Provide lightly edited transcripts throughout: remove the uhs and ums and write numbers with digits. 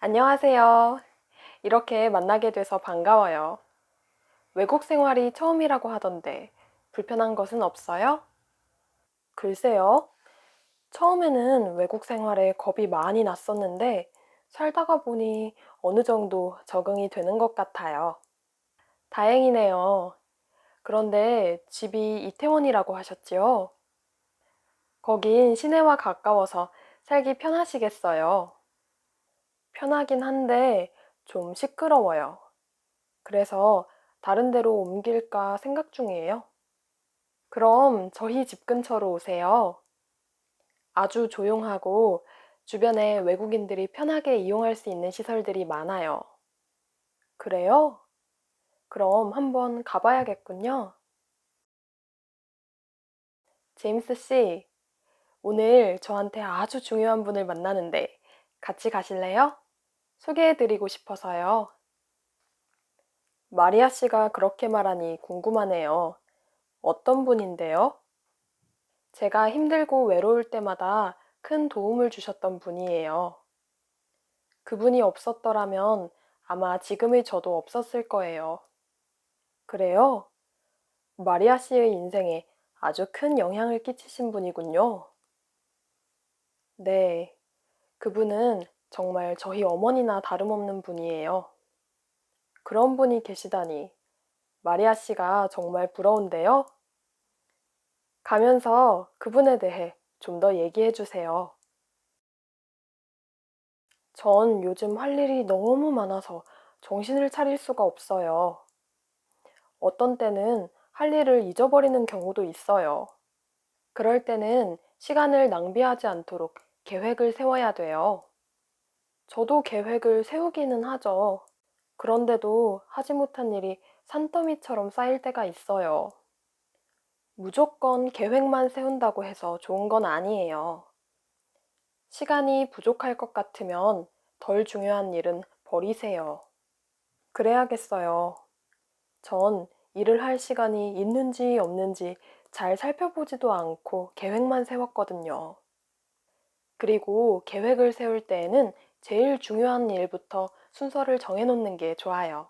안녕하세요. 이렇게 만나게 돼서 반가워요. 외국 생활이 처음이라고 하던데 불편한 것은 없어요? 글쎄요. 처음에는 외국 생활에 겁이 많이 났었는데 살다가 보니 어느 정도 적응이 되는 것 같아요. 다행이네요. 그런데 집이 이태원이라고 하셨지요? 거긴 시내와 가까워서 살기 편하시겠어요. 편하긴 한데 좀 시끄러워요. 그래서 다른 데로 옮길까 생각 중이에요. 그럼 저희 집 근처로 오세요. 아주 조용하고 주변에 외국인들이 편하게 이용할 수 있는 시설들이 많아요. 그래요? 그럼 한번 가봐야겠군요. 제임스 씨, 오늘 저한테 아주 중요한 분을 만나는데 같이 가실래요? 소개해드리고 싶어서요. 마리아 씨가 그렇게 말하니 궁금하네요. 어떤 분인데요? 제가 힘들고 외로울 때마다 큰 도움을 주셨던 분이에요. 그분이 없었더라면 아마 지금의 저도 없었을 거예요. 그래요? 마리아 씨의 인생에 아주 큰 영향을 끼치신 분이군요. 네, 그분은 정말 저희 어머니나 다름없는 분이에요. 그런 분이 계시다니, 마리아 씨가 정말 부러운데요? 가면서 그분에 대해 좀 더 얘기해 주세요. 전 요즘 할 일이 너무 많아서 정신을 차릴 수가 없어요. 어떤 때는 할 일을 잊어버리는 경우도 있어요. 그럴 때는 시간을 낭비하지 않도록 계획을 세워야 돼요. 저도 계획을 세우기는 하죠. 그런데도 하지 못한 일이 산더미처럼 쌓일 때가 있어요. 무조건 계획만 세운다고 해서 좋은 건 아니에요. 시간이 부족할 것 같으면 덜 중요한 일은 버리세요. 그래야겠어요. 전 일을 할 시간이 있는지 없는지 잘 살펴보지도 않고 계획만 세웠거든요. 그리고 계획을 세울 때에는 제일 중요한 일부터 순서를 정해놓는 게 좋아요.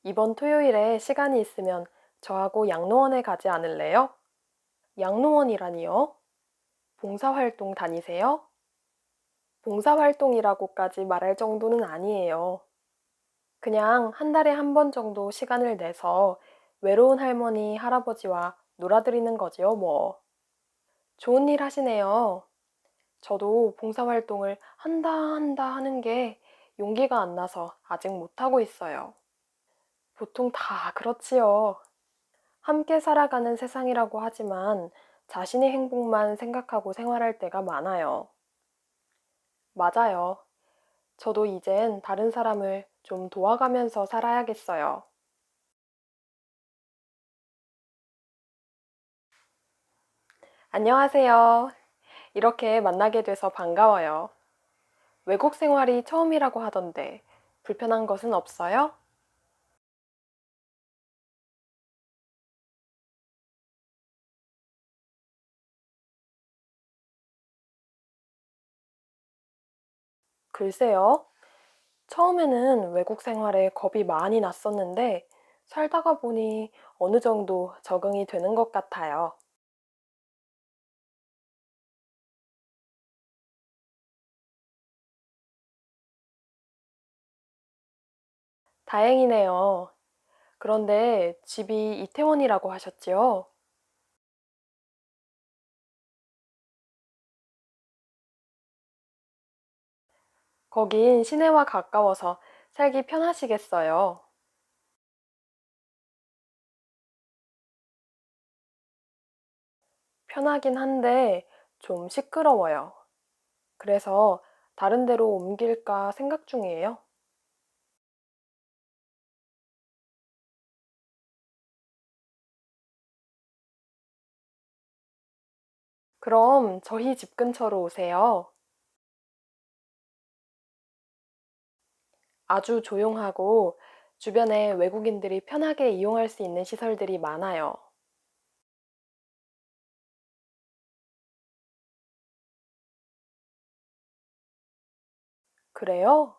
이번 토요일에 시간이 있으면 저하고 양로원에 가지 않을래요? 양로원이라니요? 봉사활동 다니세요? 봉사활동이라고까지 말할 정도는 아니에요. 그냥 한 달에 한 번 정도 시간을 내서 외로운 할머니, 할아버지와 놀아드리는 거지요, 뭐. 좋은 일 하시네요. 저도 봉사활동을 한다 하는 게 용기가 안 나서 아직 못하고 있어요. 보통 다 그렇지요. 함께 살아가는 세상이라고 하지만 자신의 행복만 생각하고 생활할 때가 많아요. 맞아요. 저도 이젠 다른 사람을 좀 도와가면서 살아야겠어요. 안녕하세요. 이렇게 만나게 돼서 반가워요. 외국 생활이 처음이라고 하던데 불편한 것은 없어요? 글쎄요. 처음에는 외국 생활에 겁이 많이 났었는데 살다가 보니 어느 정도 적응이 되는 것 같아요. 다행이네요. 그런데 집이 이태원이라고 하셨지요? 거긴 시내와 가까워서 살기 편하시겠어요. 편하긴 한데 좀 시끄러워요. 그래서 다른 데로 옮길까 생각 중이에요. 그럼 저희 집 근처로 오세요. 아주 조용하고 주변에 외국인들이 편하게 이용할 수 있는 시설들이 많아요. 그래요?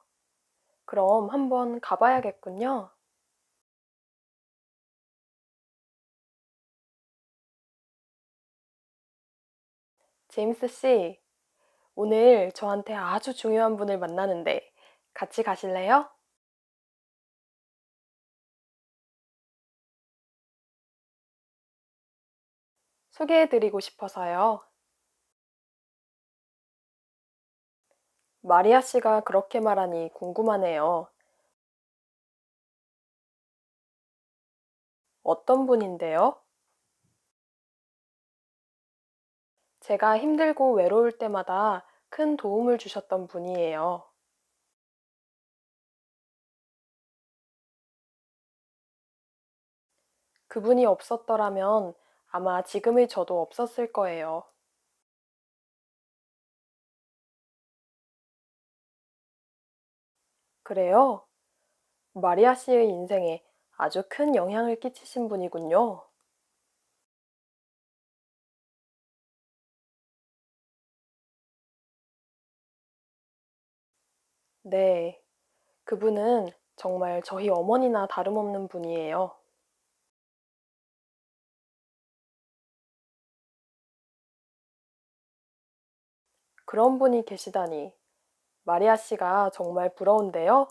그럼 한번 가봐야겠군요. 제임스 씨, 오늘 저한테 아주 중요한 분을 만나는데 같이 가실래요? 소개해드리고 싶어서요. 마리아 씨가 그렇게 말하니 궁금하네요. 어떤 분인데요? 제가 힘들고 외로울 때마다 큰 도움을 주셨던 분이에요. 그분이 없었더라면 아마 지금의 저도 없었을 거예요. 그래요? 마리아 씨의 인생에 아주 큰 영향을 끼치신 분이군요. 네, 그분은 정말 저희 어머니나 다름없는 분이에요. 그런 분이 계시다니. 마리아 씨가 정말 부러운데요?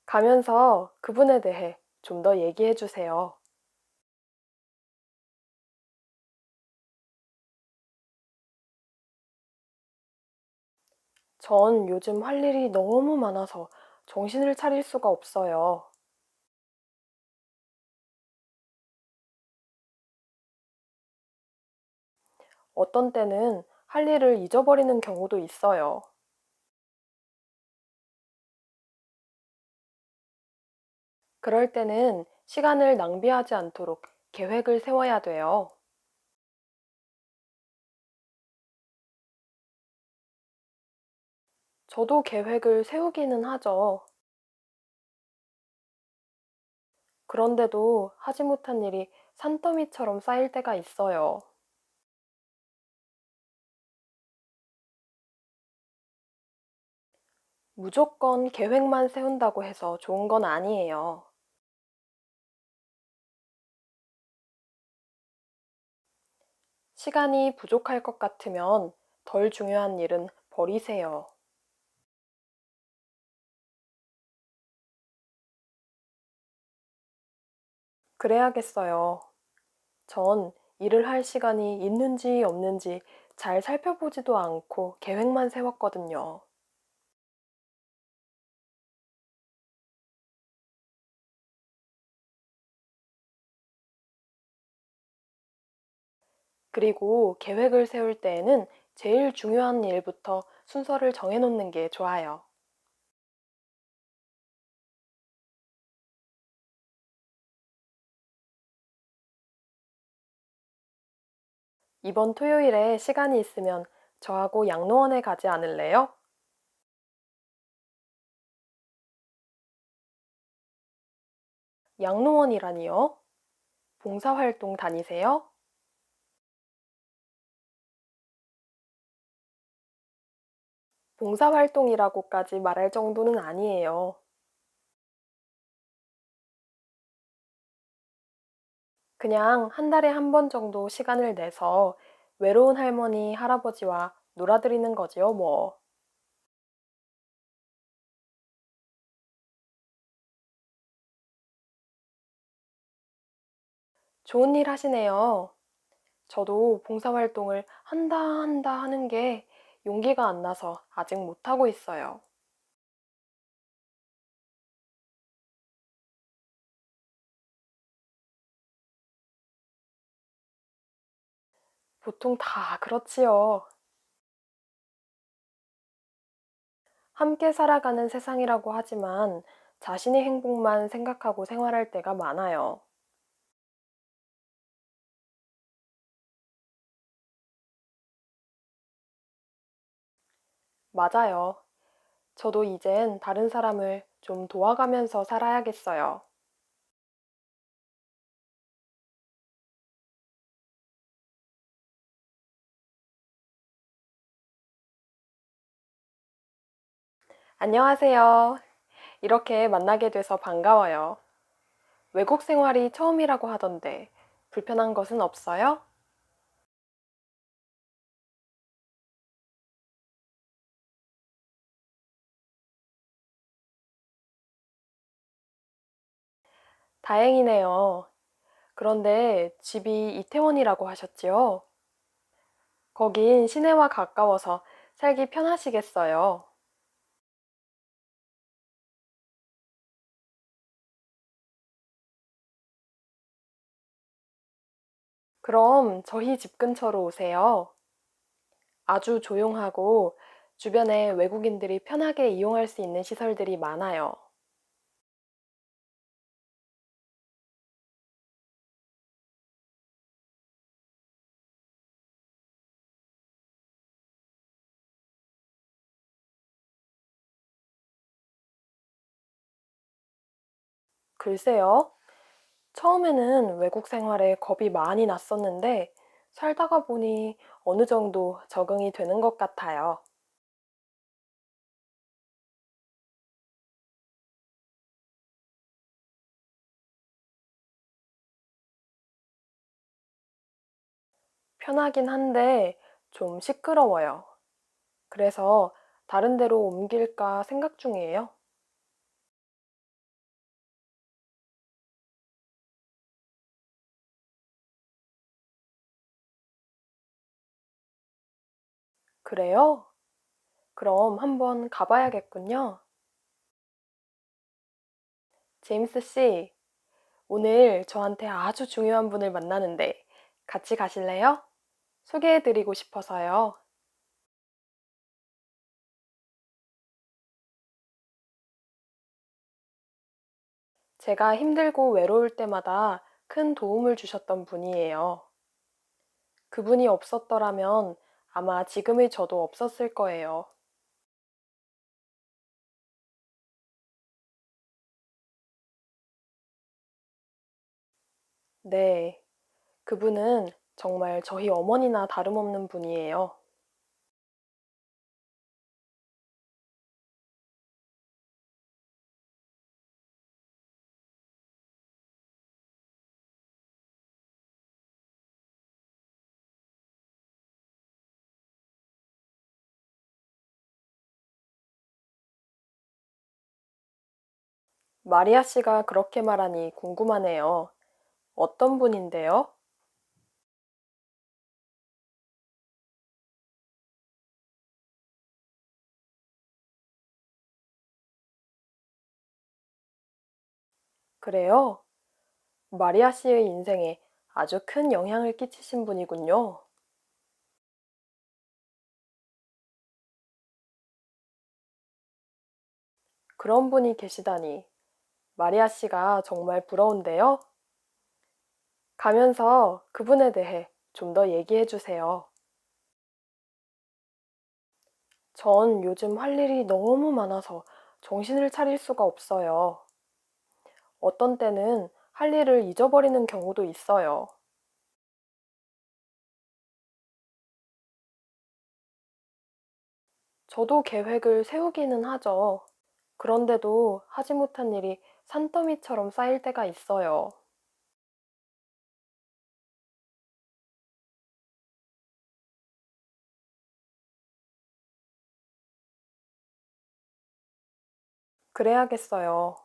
가면서 그분에 대해 좀 더 얘기해 주세요. 전 요즘 할 일이 너무 많아서 정신을 차릴 수가 없어요. 어떤 때는 할 일을 잊어버리는 경우도 있어요. 그럴 때는 시간을 낭비하지 않도록 계획을 세워야 돼요. 저도 계획을 세우기는 하죠. 그런데도 하지 못한 일이 산더미처럼 쌓일 때가 있어요. 무조건 계획만 세운다고 해서 좋은 건 아니에요. 시간이 부족할 것 같으면 덜 중요한 일은 버리세요. 그래야겠어요. 전 일을 할 시간이 있는지 없는지 잘 살펴보지도 않고 계획만 세웠거든요. 그리고 계획을 세울 때에는 제일 중요한 일부터 순서를 정해놓는 게 좋아요. 이번 토요일에 시간이 있으면 저하고 양로원에 가지 않을래요? 양로원이라니요? 봉사활동 다니세요? 봉사활동이라고까지 말할 정도는 아니에요. 그냥 한 달에 한 번 정도 시간을 내서 외로운 할머니, 할아버지와 놀아드리는 거지요, 뭐. 좋은 일 하시네요. 저도 봉사활동을 한다 하는 게 용기가 안 나서 아직 못하고 있어요. 보통 다 그렇지요. 함께 살아가는 세상이라고 하지만 자신의 행복만 생각하고 생활할 때가 많아요. 맞아요. 저도 이젠 다른 사람을 좀 도와가면서 살아야겠어요. 안녕하세요. 이렇게 만나게 돼서 반가워요. 외국 생활이 처음이라고 하던데 불편한 것은 없어요? 다행이네요. 그런데 집이 이태원이라고 하셨지요? 거긴 시내와 가까워서 살기 편하시겠어요. 그럼 저희 집 근처로 오세요. 아주 조용하고 주변에 외국인들이 편하게 이용할 수 있는 시설들이 많아요. 글쎄요. 처음에는 외국 생활에 겁이 많이 났었는데 살다가 보니 어느 정도 적응이 되는 것 같아요. 편하긴 한데 좀 시끄러워요. 그래서 다른 데로 옮길까 생각 중이에요. 그래요? 그럼 한번 가봐야겠군요. 제임스 씨, 오늘 저한테 아주 중요한 분을 만나는데 같이 가실래요? 소개해드리고 싶어서요. 제가 힘들고 외로울 때마다 큰 도움을 주셨던 분이에요. 그분이 없었더라면 아마 지금의 저도 없었을 거예요. 네, 그분은 정말 저희 어머니나 다름없는 분이에요. 마리아 씨가 그렇게 말하니 궁금하네요. 어떤 분인데요? 그래요? 마리아 씨의 인생에 아주 큰 영향을 끼치신 분이군요. 그런 분이 계시다니. 마리아 씨가 정말 부러운데요? 가면서 그분에 대해 좀 더 얘기해 주세요. 전 요즘 할 일이 너무 많아서 정신을 차릴 수가 없어요. 어떤 때는 할 일을 잊어버리는 경우도 있어요. 저도 계획을 세우기는 하죠. 그런데도 하지 못한 일이 산더미처럼 쌓일 때가 있어요. 그래야겠어요.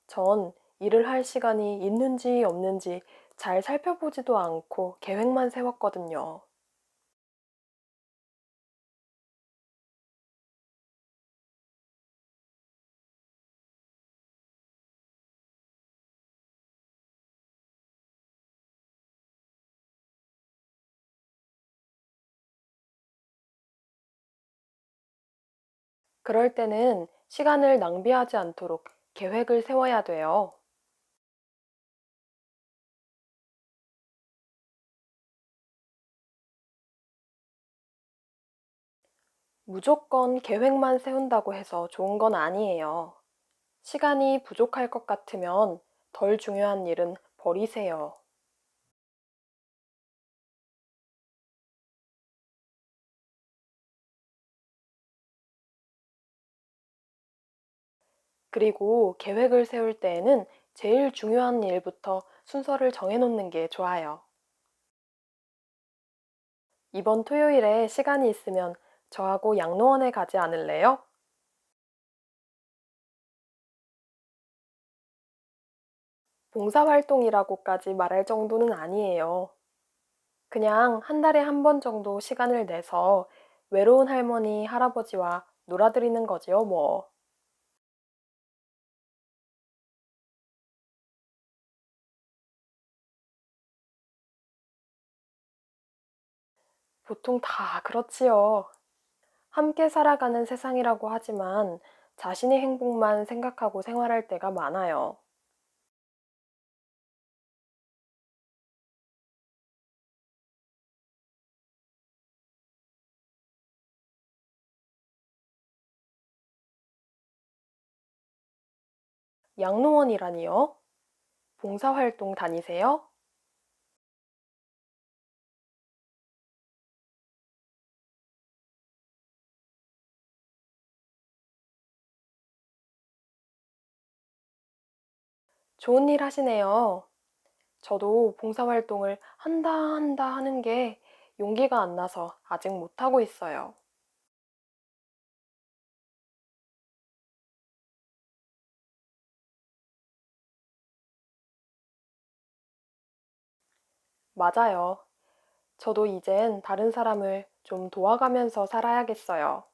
전 일을 할 시간이 있는지 없는지 잘 살펴보지도 않고 계획만 세웠거든요. 그럴 때는 시간을 낭비하지 않도록 계획을 세워야 돼요. 무조건 계획만 세운다고 해서 좋은 건 아니에요. 시간이 부족할 것 같으면 덜 중요한 일은 버리세요. 그리고 계획을 세울 때에는 제일 중요한 일부터 순서를 정해놓는 게 좋아요. 이번 토요일에 시간이 있으면 저하고 양로원에 가지 않을래요? 봉사활동이라고까지 말할 정도는 아니에요. 그냥 한 달에 한 번 정도 시간을 내서 외로운 할머니, 할아버지와 놀아드리는 거지요, 뭐. 보통 다 그렇지요. 함께 살아가는 세상이라고 하지만 자신의 행복만 생각하고 생활할 때가 많아요. 양로원이라니요? 봉사활동 다니세요? 좋은 일 하시네요. 저도 봉사활동을 한다 하는 게 용기가 안 나서 아직 못하고 있어요. 맞아요. 저도 이젠 다른 사람을 좀 도와가면서 살아야겠어요.